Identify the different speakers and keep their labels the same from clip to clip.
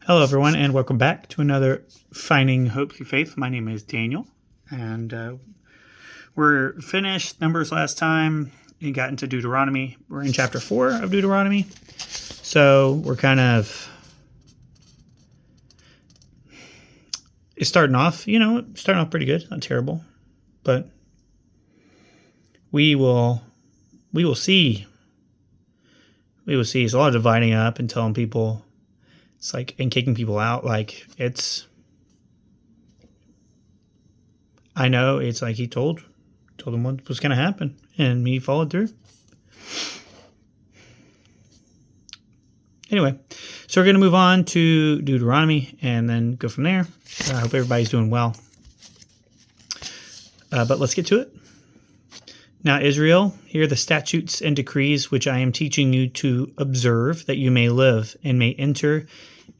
Speaker 1: Hello, everyone, and welcome back to another Finding Hope Through Faith. My name is Daniel, and we're finished Numbers last time and got into Deuteronomy. We're in chapter 4 of Deuteronomy, so we're it's starting off pretty good, not terrible, but we will see. It's a lot of dividing up and telling people. It's like, and kicking people out. I know it's like he told them what was going to happen, and he followed through. Anyway, so we're going to move on to Deuteronomy and then go from there. I hope everybody's doing well. But let's get to it. Now, Israel, hear the statutes and decrees which I am teaching you to observe, that you may live and may enter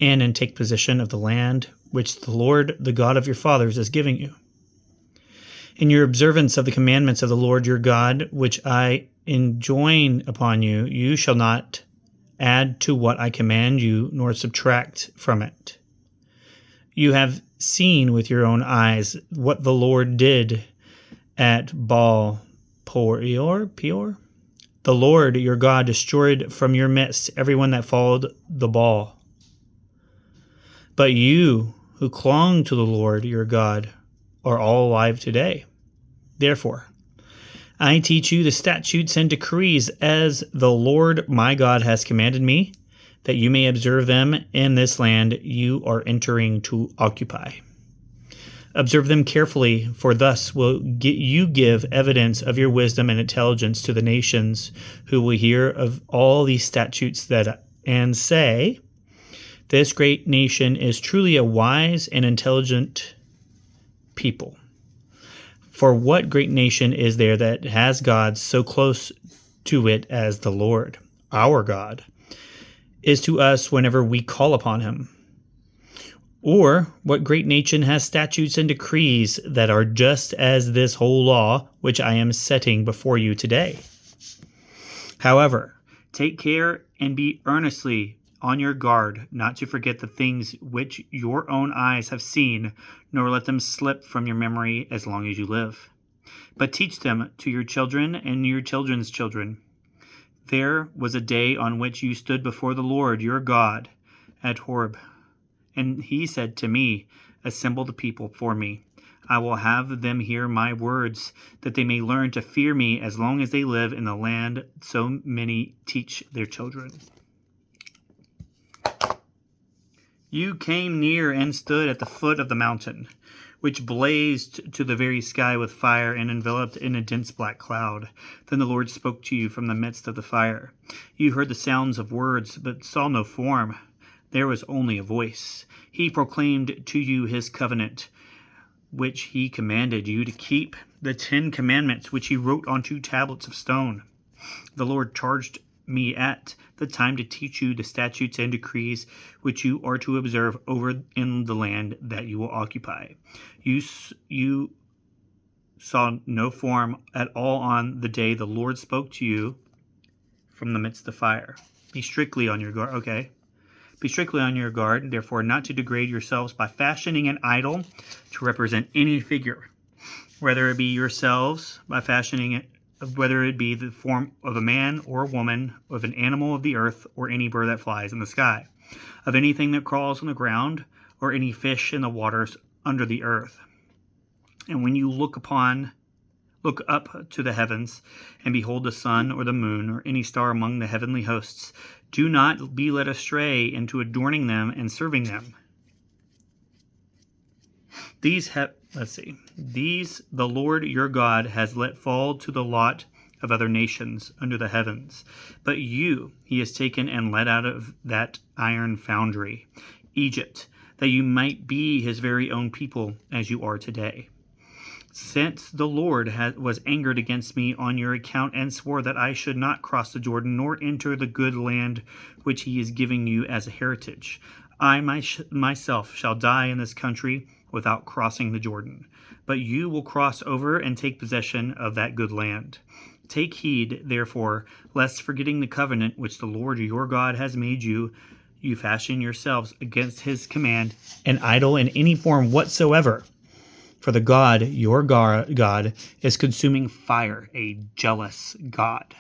Speaker 1: in and take possession of the land which the Lord, the God of your fathers, is giving you. In your observance of the commandments of the Lord your God, which I enjoin upon you, you shall not add to what I command you, nor subtract from it. You have seen with your own eyes what the Lord did at Baal Peor. The Lord your God destroyed from your midst everyone that followed the Baal. But you who clung to the Lord your God are all alive today. Therefore, I teach you the statutes and decrees as the Lord my God has commanded me, that you may observe them in this land you are entering to occupy. Observe them carefully, for thus will you give evidence of your wisdom and intelligence to the nations who will hear of all these statutes and say, this great nation is truly a wise and intelligent people. For what great nation is there that has God so close to it as the Lord, our God, is to us whenever we call upon him? Or what great nation has statutes and decrees that are just as this whole law which I am setting before you today? However, take care and be earnestly on your guard not to forget the things which your own eyes have seen, nor let them slip from your memory as long as you live. But teach them to your children and your children's children. There was a day on which you stood before the Lord your God at Horeb. And he said to me, assemble the people for me. I will have them hear my words, that they may learn to fear me as long as they live in the land so many teach their children. You came near and stood at the foot of the mountain, which blazed to the very sky with fire and enveloped in a dense black cloud. Then the Lord spoke to you from the midst of the fire. You heard the sounds of words, but saw no form. There was only a voice. He proclaimed to you his covenant, which he commanded you to keep, the 10 commandments which he wrote on 2 tablets of stone. The Lord charged me at the time to teach you the statutes and decrees which you are to observe over in the land that you will occupy. You saw no form at all on the day the Lord spoke to you from the midst of the fire. Be strictly on your guard. Okay. Be strictly on your guard, therefore, not to degrade yourselves by fashioning an idol to represent any figure, whether it be yourselves by fashioning it, whether it be the form of a man or a woman, of an animal of the earth, or any bird that flies in the sky, of anything that crawls on the ground, or any fish in the waters under the earth. And when you look up to the heavens, and behold the sun or the moon, or any star among the heavenly hosts, do not be led astray into adorning them and serving them. These the Lord your God has let fall to the lot of other nations under the heavens. But you he has taken and led out of that iron foundry, Egypt, that you might be his very own people as you are today. Since the Lord was angered against me on your account and swore that I should not cross the Jordan nor enter the good land which he is giving you as a heritage, I myself shall die in this country without crossing the Jordan. But you will cross over and take possession of that good land. Take heed, therefore, lest forgetting the covenant which the Lord your God has made you, you fashion yourselves against his command an idol in any form whatsoever. For the God, your God, is consuming fire, a jealous God.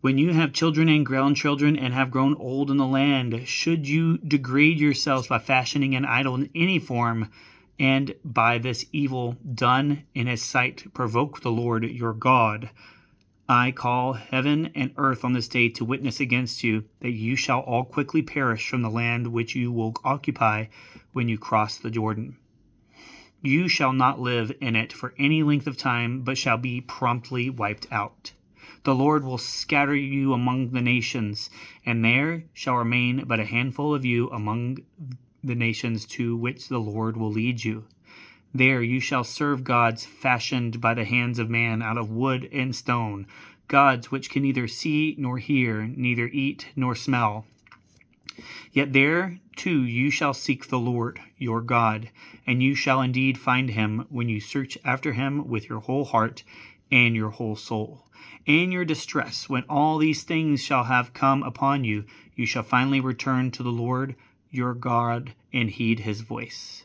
Speaker 1: When you have children and grandchildren and have grown old in the land, should you degrade yourselves by fashioning an idol in any form, and by this evil done in his sight provoke the Lord your God? I call heaven and earth on this day to witness against you, that you shall all quickly perish from the land which you will occupy when you cross the Jordan. You shall not live in it for any length of time, but shall be promptly wiped out. The Lord will scatter you among the nations, and there shall remain but a handful of you among the nations to which the Lord will lead you. There you shall serve gods fashioned by the hands of man out of wood and stone, gods which can neither see nor hear, neither eat nor smell. Yet there too you shall seek the Lord your God, and you shall indeed find him when you search after him with your whole heart and your whole soul. In your distress, when all these things shall have come upon you, you shall finally return to the Lord your God and heed his voice.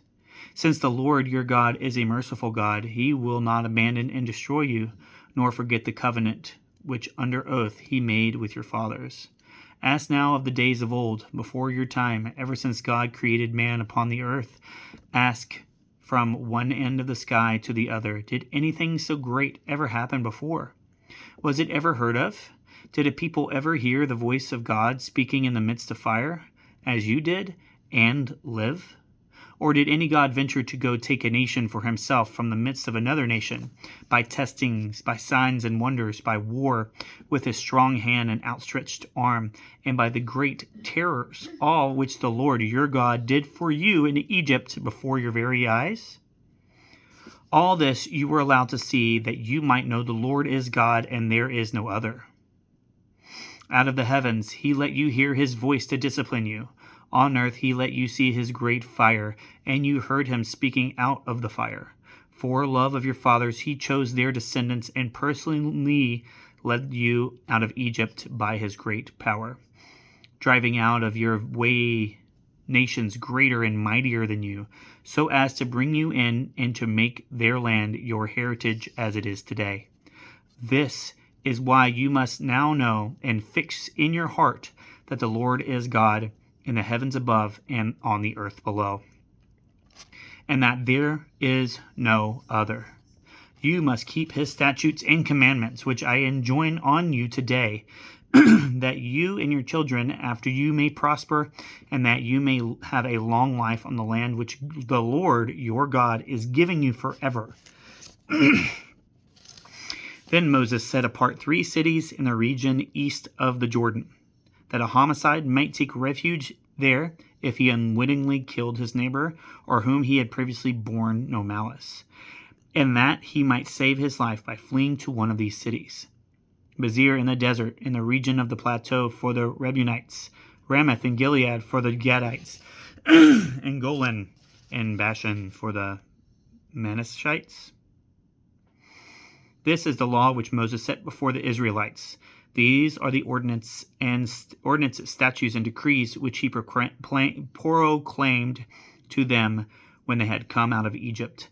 Speaker 1: Since the Lord your God is a merciful God, he will not abandon and destroy you, nor forget the covenant which under oath he made with your fathers. Ask now of the days of old, before your time, ever since God created man upon the earth. Ask from one end of the sky to the other, did anything so great ever happen before? Was it ever heard of? Did a people ever hear the voice of God speaking in the midst of fire, as you did, and live? Or did any God venture to go take a nation for himself from the midst of another nation, by testings, by signs and wonders, by war, with his strong hand and outstretched arm, and by the great terrors, all which the Lord your God did for you in Egypt before your very eyes? All this you were allowed to see, that you might know the Lord is God, and there is no other. Out of the heavens he let you hear his voice to discipline you. On earth he let you see his great fire, and you heard him speaking out of the fire. For love of your fathers he chose their descendants, and personally led you out of Egypt by his great power, driving out of your way nations greater and mightier than you, so as to bring you in and to make their land your heritage as it is today. This is why you must now know and fix in your heart that the Lord is God in the heavens above and on the earth below, and that there is no other. You must keep his statutes and commandments, which I enjoin on you today, that you and your children after you may prosper, and that you may have a long life on the land which the Lord your God is giving you forever. Then Moses set apart 3 cities in the region east of the Jordan, that a homicide might take refuge there if he unwittingly killed his neighbor, or whom he had previously borne no malice, and that he might save his life by fleeing to one of these cities. Bezer in the desert, in the region of the plateau for the Reubenites, Ramoth in Gilead for the Gadites, and Golan and Bashan for the Manassites. This is the law which Moses set before the Israelites. These are the ordinances, statutes, and decrees which he proclaimed to them when they had come out of Egypt,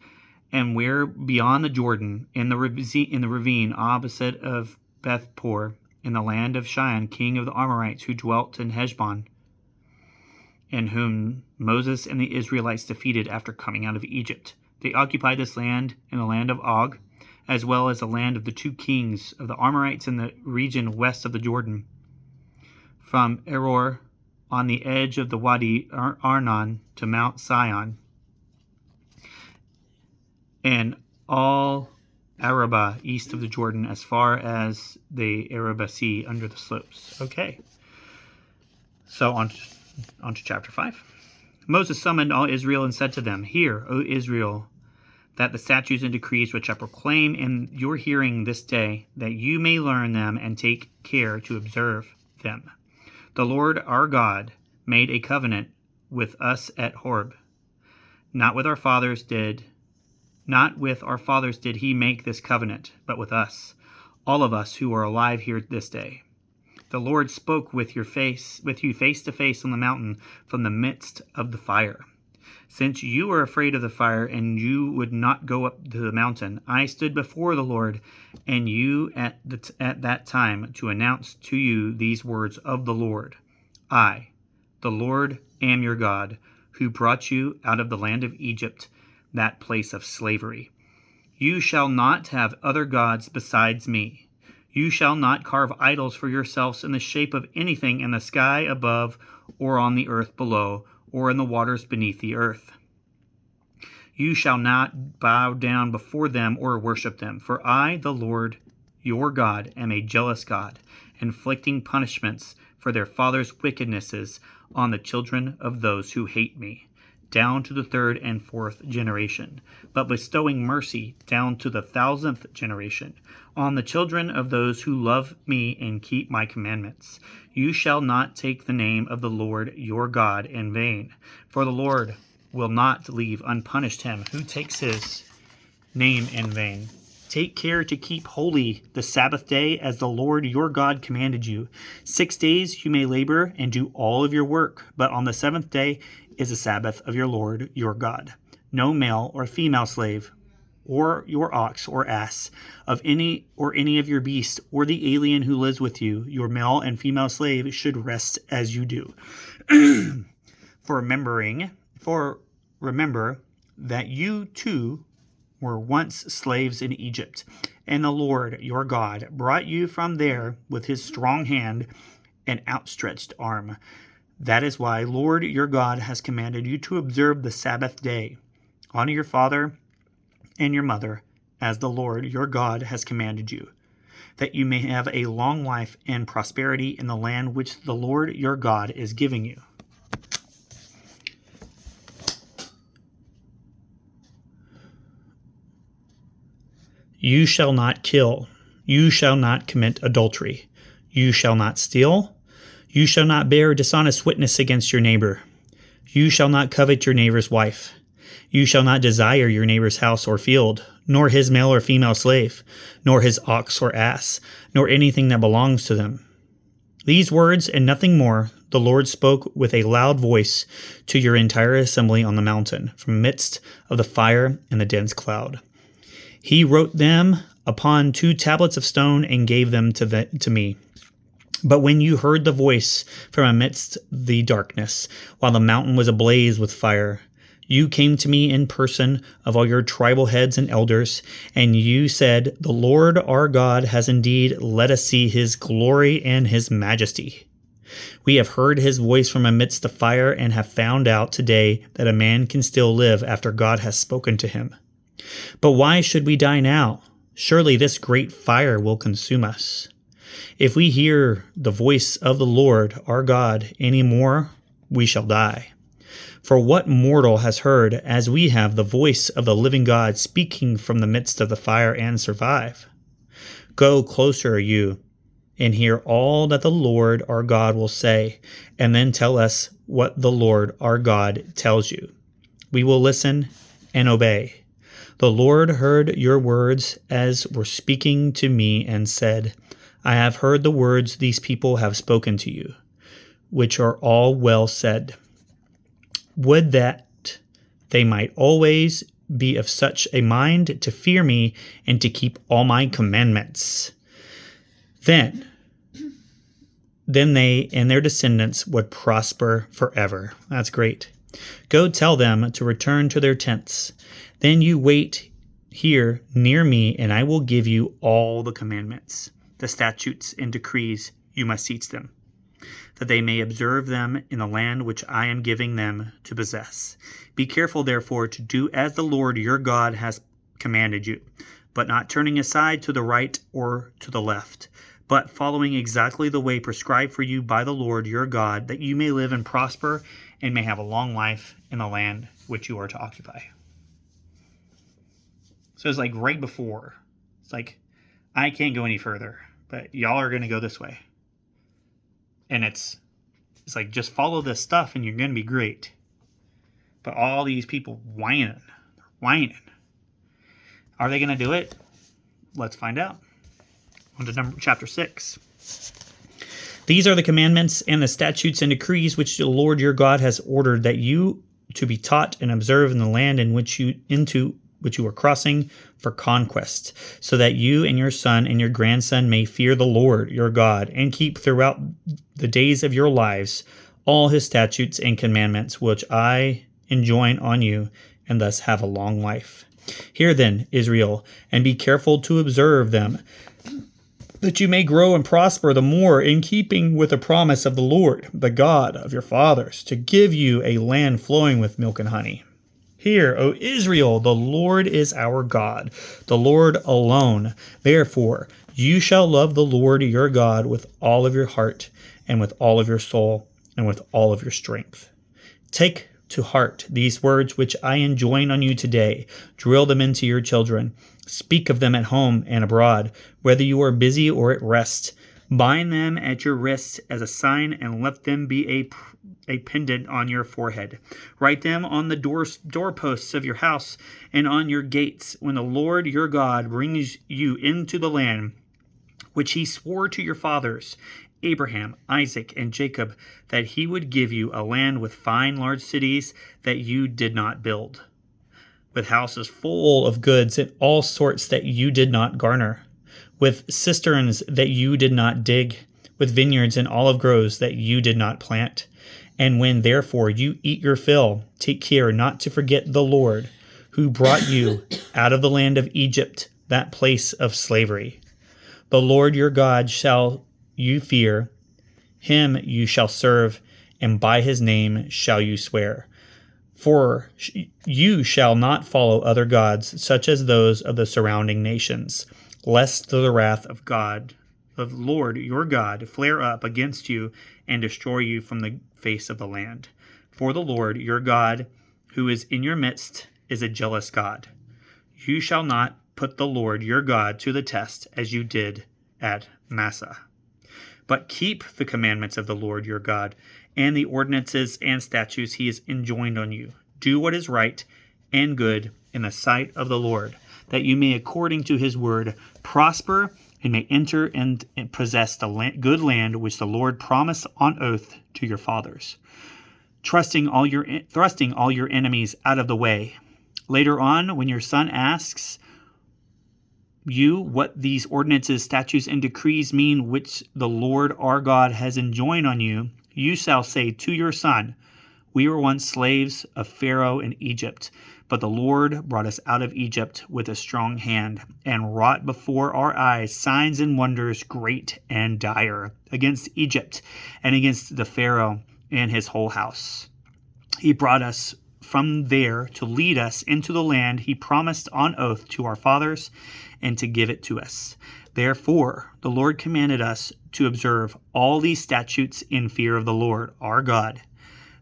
Speaker 1: and where beyond the Jordan, in the ravine opposite of Bethpor, in the land of Sihon, king of the Amorites, who dwelt in Heshbon, and whom Moses and the Israelites defeated after coming out of Egypt. They occupied this land in the land of Og, as well as the land of the 2 kings of the Amorites in the region west of the Jordan, from Eror on the edge of the Wadi Arnon to Mount Sion, and all Arabah east of the Jordan as far as the Arabah Sea under the slopes. Okay, so on to chapter 5. Moses summoned all Israel and said to them, Hear, O Israel, that the statutes and decrees which I proclaim in your hearing this day, that you may learn them and take care to observe them. The Lord our God made a covenant with us at Horeb. Not with our fathers did he make this covenant, but with us, all of us who are alive here this day. The Lord spoke with you face to face on the mountain from the midst of the fire. Since you were afraid of the fire and you would not go up to the mountain, I stood before the Lord and you at that time to announce to you these words of the Lord. I, the Lord, am your God, who brought you out of the land of Egypt, that place of slavery. You shall not have other gods besides me. You shall not carve idols for yourselves in the shape of anything in the sky above or on the earth below, or in the waters beneath the earth. You shall not bow down before them or worship them, for I, the Lord, your God, am a jealous God, inflicting punishments for their fathers' wickednesses on the children of those who hate me, down to the 3rd and 4th generation, but bestowing mercy down to the 1,000th generation on the children of those who love me and keep my commandments. You shall not take the name of the Lord your God in vain, for the Lord will not leave unpunished him who takes his name in vain. Take care to keep holy the Sabbath day as the Lord your God commanded you. 6 days you may labor and do all of your work, but on the 7th day is the Sabbath of your Lord your God. No male or female slave, or your ox or ass, of any of your beasts, or the alien who lives with you, your male and female slave, should rest as you do. Remember that you too were once slaves in Egypt, and the Lord your God brought you from there with his strong hand and outstretched arm. That is why Lord your God has commanded you to observe the Sabbath day. Honor your father and your mother, as the Lord your God has commanded you, that you may have a long life and prosperity in the land which the Lord your God is giving you. You shall not kill. You shall not commit adultery. You shall not steal. You shall not bear dishonest witness against your neighbor. You shall not covet your neighbor's wife. You shall not desire your neighbor's house or field, nor his male or female slave, nor his ox or ass, nor anything that belongs to them. These words and nothing more the Lord spoke with a loud voice to your entire assembly on the mountain, from the midst of the fire and the dense cloud. He wrote them upon 2 tablets of stone and gave them to me. But when you heard the voice from amidst the darkness, while the mountain was ablaze with fire, you came to me in person of all your tribal heads and elders, and you said, The Lord our God has indeed let us see his glory and his majesty. We have heard his voice from amidst the fire and have found out today that a man can still live after God has spoken to him. But why should we die now? Surely this great fire will consume us. If we hear the voice of the Lord our God any more, we shall die. For what mortal has heard, as we have, the voice of the living God speaking from the midst of the fire and survive? Go closer, you, and hear all that the Lord our God will say, and then tell us what the Lord our God tells you. We will listen and obey. The Lord heard your words as were speaking to me and said, I have heard the words these people have spoken to you, which are all well said. Would that they might always be of such a mind to fear me and to keep all my commandments. Then they and their descendants would prosper forever. That's great. Go tell them to return to their tents. Then you wait here near me, and I will give you all the commandments, the statutes and decrees. You must teach them, that they may observe them in the land which I am giving them to possess. Be careful, therefore, to do as the Lord your God has commanded you, but not turning aside to the right or to the left, but following exactly the way prescribed for you by the Lord your God, that you may live and prosper and may have a long life in the land which you are to occupy. So it's like right before. It's like, I can't go any further, but y'all are going to go this way. And it's like, just follow this stuff and you're going to be great. But all these people whining. Are they going to do it? Let's find out. On to chapter 6. These are the commandments and the statutes and decrees which the Lord your God has ordered that you to be taught and observe in the land into which you are crossing for conquest, so that you and your son and your grandson may fear the Lord your God and keep throughout the days of your lives all his statutes and commandments which I enjoin on you, and thus have a long life. Hear then, Israel, and be careful to observe them, that you may grow and prosper the more in keeping with the promise of the Lord, the God of your fathers, to give you a land flowing with milk and honey. Hear, O Israel, the Lord is our God, the Lord alone. Therefore, you shall love the Lord your God with all of your heart, and with all of your soul, and with all of your strength. Take to heart these words which I enjoin on you today. Drill them into your children. Speak of them at home and abroad, whether you are busy or at rest. Bind them at your wrists as a sign, and let them be a pendant on your forehead. Write them on the doorposts of your house and on your gates, when the Lord your God brings you into the land which he swore to your fathers, Abraham, Isaac, and Jacob, that he would give you a land with fine large cities that you did not build, with houses full of goods and all sorts that you did not garner, with cisterns that you did not dig, with vineyards and olive groves that you did not plant. And when therefore you eat your fill, take care not to forget the Lord, who brought you out of the land of Egypt, that place of slavery. The Lord your God shall you fear, him you shall serve, and by his name shall you swear. For you shall not follow other gods, such as those of the surrounding nations, lest the wrath of God, of the Lord your God, flare up against you and destroy you from the face of the land. For the Lord your God, who is in your midst, is a jealous God. You shall not put the Lord your God to the test as you did at Massah. But keep the commandments of the Lord your God, and the ordinances and statutes he has enjoined on you. Do what is right and good in the sight of the Lord, that you may, according to his word, prosper and may enter and possess the good land which the Lord promised on oath to your fathers, thrusting all your enemies out of the way. Later on, when your son asks you what these ordinances, statutes, and decrees mean which the Lord our God has enjoined on you, you shall say to your son, we were once slaves of Pharaoh in Egypt, but the Lord brought us out of Egypt with a strong hand, and wrought before our eyes signs and wonders great and dire against Egypt and against the Pharaoh and his whole house. He brought us from there to lead us into the land he promised on oath to our fathers, and to give it to us. Therefore, the Lord commanded us to observe all these statutes in fear of the Lord our God,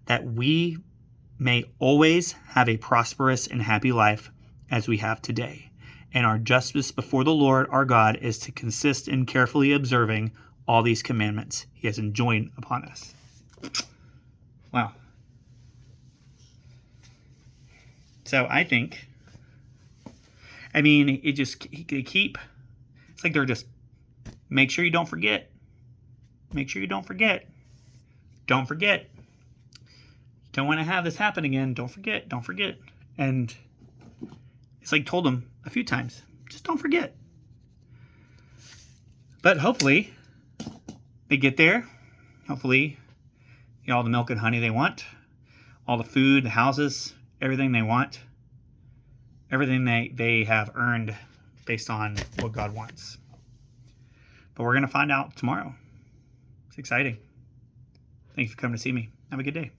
Speaker 1: that we may always have a prosperous and happy life as we have today. And our justice before the Lord our God is to consist in carefully observing all these commandments he has enjoined upon us. Wow. So I think, it's like they're just, make sure you don't forget. Make sure you don't forget. Don't forget. Don't want to have this happen again. Don't forget. Don't forget. And it's like told them a few times, just don't forget. But hopefully they get there. Hopefully get all the milk and honey they want, all the food, the houses, everything they want, everything they have earned based on what God wants. But we're going to find out tomorrow. It's exciting. Thanks for coming to see me. Have a good day.